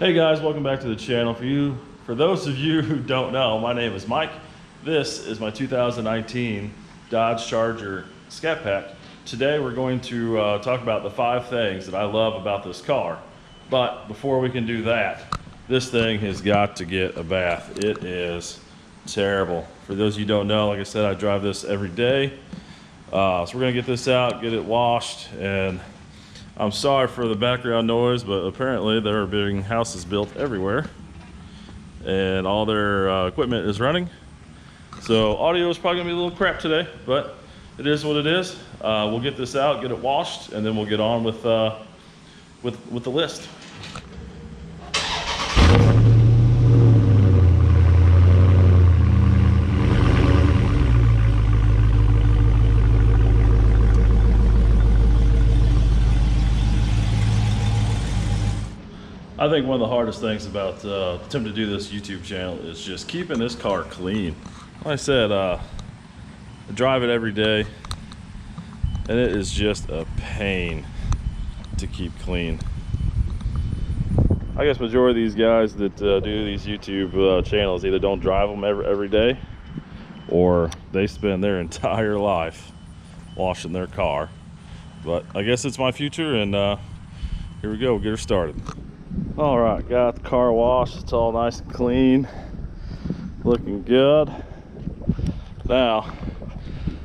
Hey guys, welcome back to the channel. For those of you who don't know, my name is Mike. This is my 2019 Dodge Charger Scat Pack. Today we're going to talk about the 5 things that I love about this car. But before we can do that, this thing has got to get a bath. It is terrible. For those of you who don't know, like I said, I drive this every day. So we're gonna get this out, get it washed, and I'm sorry for the background noise, but apparently there are big houses built everywhere and all their equipment is running. So audio is probably gonna be a little crap today, but it is what it is. We'll get this out, get it washed, and then we'll get on with the list. I think one of the hardest things about attempting to do this YouTube channel is just keeping this car clean. Like I said, I drive it every day, and it is just a pain to keep clean. I guess majority of these guys that do these YouTube channels either don't drive them every day, or they spend their entire life washing their car. But I guess it's my future, and here we go, we'll get her started. All right, got the car washed. It's all nice and clean, looking good. Now,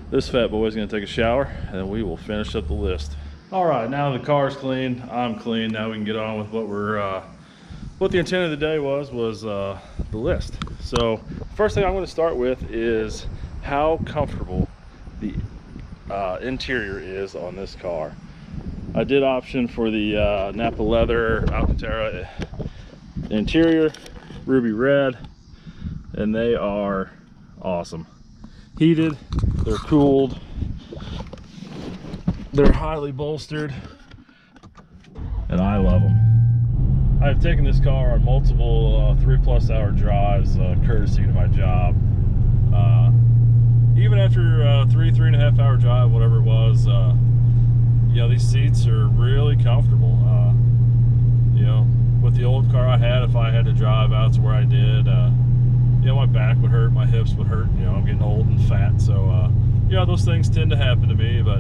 this fat boy's gonna take a shower, and we will finish up the list. All right, now the car's clean, I'm clean. Now we can get on with what the intent of the day was the list. So, first thing I'm gonna start with is how comfortable the interior is on this car. I did option for the Napa leather Alcantara interior, ruby red, and they are awesome. Heated, they're cooled, they're highly bolstered, and I love them. I've taken this car on multiple 3+ hour drives, courtesy to my job. Even after 3.5 hour drive, whatever it was, you know, these seats are really comfortable. You know, with the old car I had, if I had to drive out to where I did, you know, my back would hurt, my hips would hurt. You know, I'm getting old and fat, so you know, those things tend to happen to me. But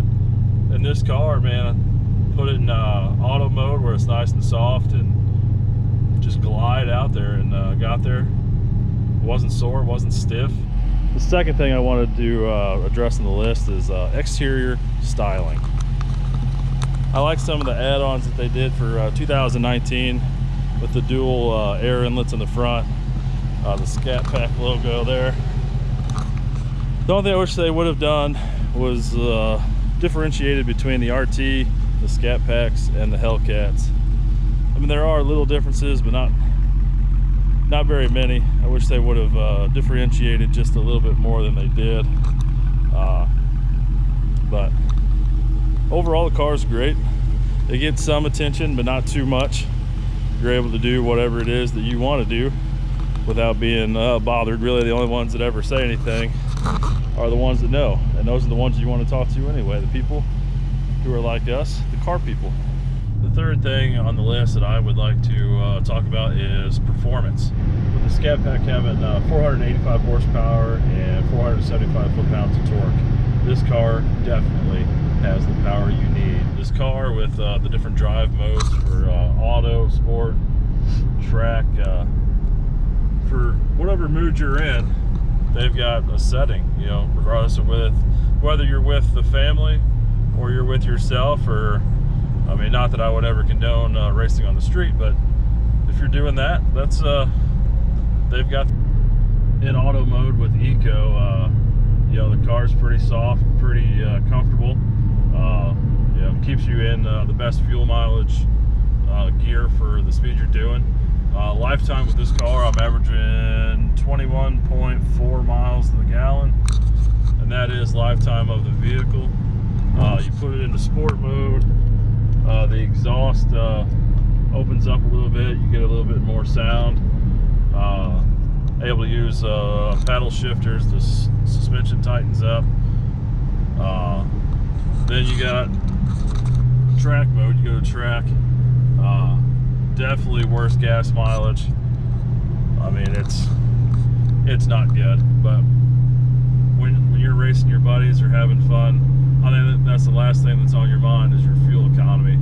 in this car, man, put it in auto mode where it's nice and soft, and just glide out there, and got there. It wasn't sore, it wasn't stiff. The second thing I wanted to address on the list is exterior styling. I like some of the add-ons that they did for 2019 with the dual air inlets in the front, the Scat Pack logo there. The only thing I wish they would have done was differentiated between the RT, the Scat Packs, and the Hellcats. I mean, there are little differences, but not very many. I wish they would have differentiated just a little bit more than they did. But overall, the car is great. It gets some attention, but not too much. You're able to do whatever it is that you want to do without being bothered. Really, the only ones that ever say anything are the ones that know, and those are the ones you want to talk to anyway, the people who are like us, the car people. The third thing on the list that I would like to talk about is performance. With the Scat Pack having 485 horsepower and 475 foot-pounds of torque, this car definitely has the power you need. This car with the different drive modes for auto, sport, track, for whatever mood you're in, they've got a setting, you know, regardless of whether you're with the family or you're with yourself, or, I mean, not that I would ever condone racing on the street, but if you're doing that, that's they've got in auto mode with eco. You know, the car's pretty soft, pretty comfortable. You know, keeps you in the best fuel mileage gear for the speed you're doing. Lifetime with this car, I'm averaging 21.4 miles to the gallon, and that is lifetime of the vehicle. You put it into sport mode, the exhaust opens up a little bit, you get a little bit more sound. Able to use paddle shifters, the suspension tightens up. Then you got track mode, you go to track. Definitely worse gas mileage. I mean, it's not good, but when you're racing your buddies or having fun, I think that's the last thing that's on your mind is your fuel economy.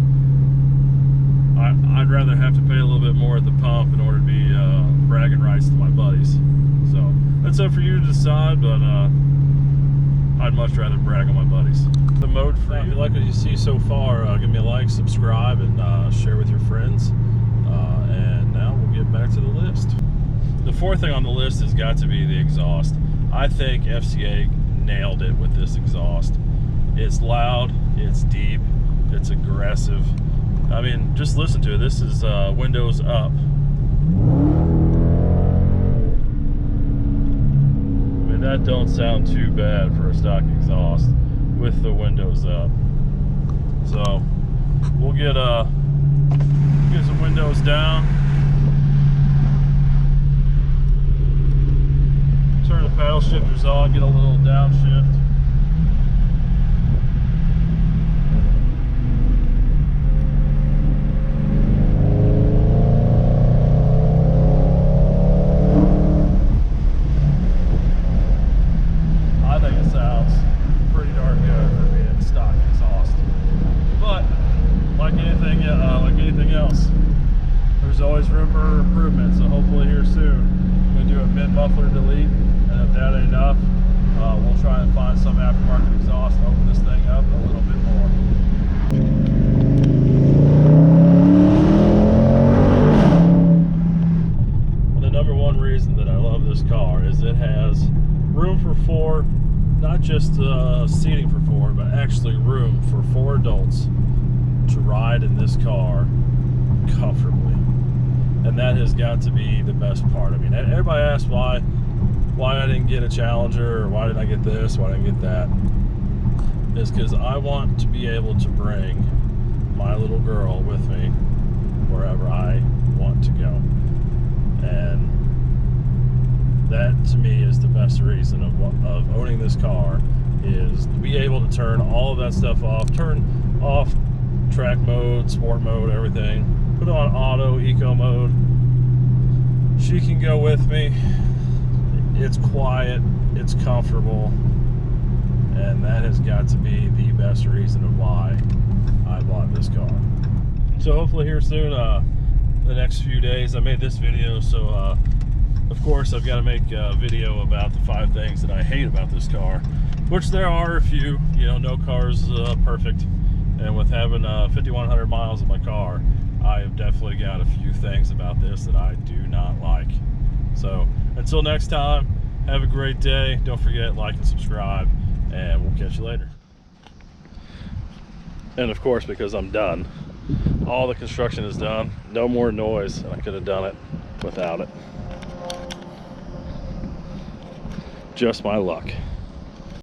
I'd rather have to pay a little bit more at the pump in order to be bragging rights to my buddies. So that's up for you to decide, but I'd much rather brag on my buddies. The mode for If you like what you see so far, give me a like, subscribe, and share with your friends. And now we'll get back to the list. The fourth thing on the list has got to be the exhaust. I think FCA nailed it with this exhaust. It's loud, it's deep, it's aggressive. I mean, just listen to it. This is windows up. I mean, that don't sound too bad for a stock exhaust with the windows up. So we'll get some windows down. Turn the paddle shifters on, get a little downshift. I think it sounds pretty darn good for being stock exhaust. But like anything else, there's always room for improvement. So hopefully here soon, I'm gonna do a mid muffler delete. And if that ain't enough, we'll try and find some aftermarket exhaust and open this thing up a little bit more. The number one reason that I love this car is it has room for four, not just seating for four, but actually room for 4 adults to ride in this car comfortably. And that has got to be the best part. I mean, everybody asks why I didn't get a Challenger, or why didn't I get this, why didn't I get that, is because I want to be able to bring my little girl with me wherever I want to go. And that to me is the best reason of owning this car, is to be able to turn all of that stuff off, turn off track mode, sport mode, everything, put on auto, eco mode. She can go with me. It's quiet, it's comfortable, and that has got to be the best reason of why I bought this car. So hopefully here soon, the next few days, I made this video, so of course I've got to make a video about the 5 things that I hate about this car, which there are a few. You know, no car's perfect, and with having 5,100 miles in my car, I have definitely got a few things about this that I do not like. So until next time, have a great day. Don't forget, like and subscribe, and we'll catch you later. And of course, because I'm done, all the construction is done, no more noise, and I could have done it without it. Just my luck.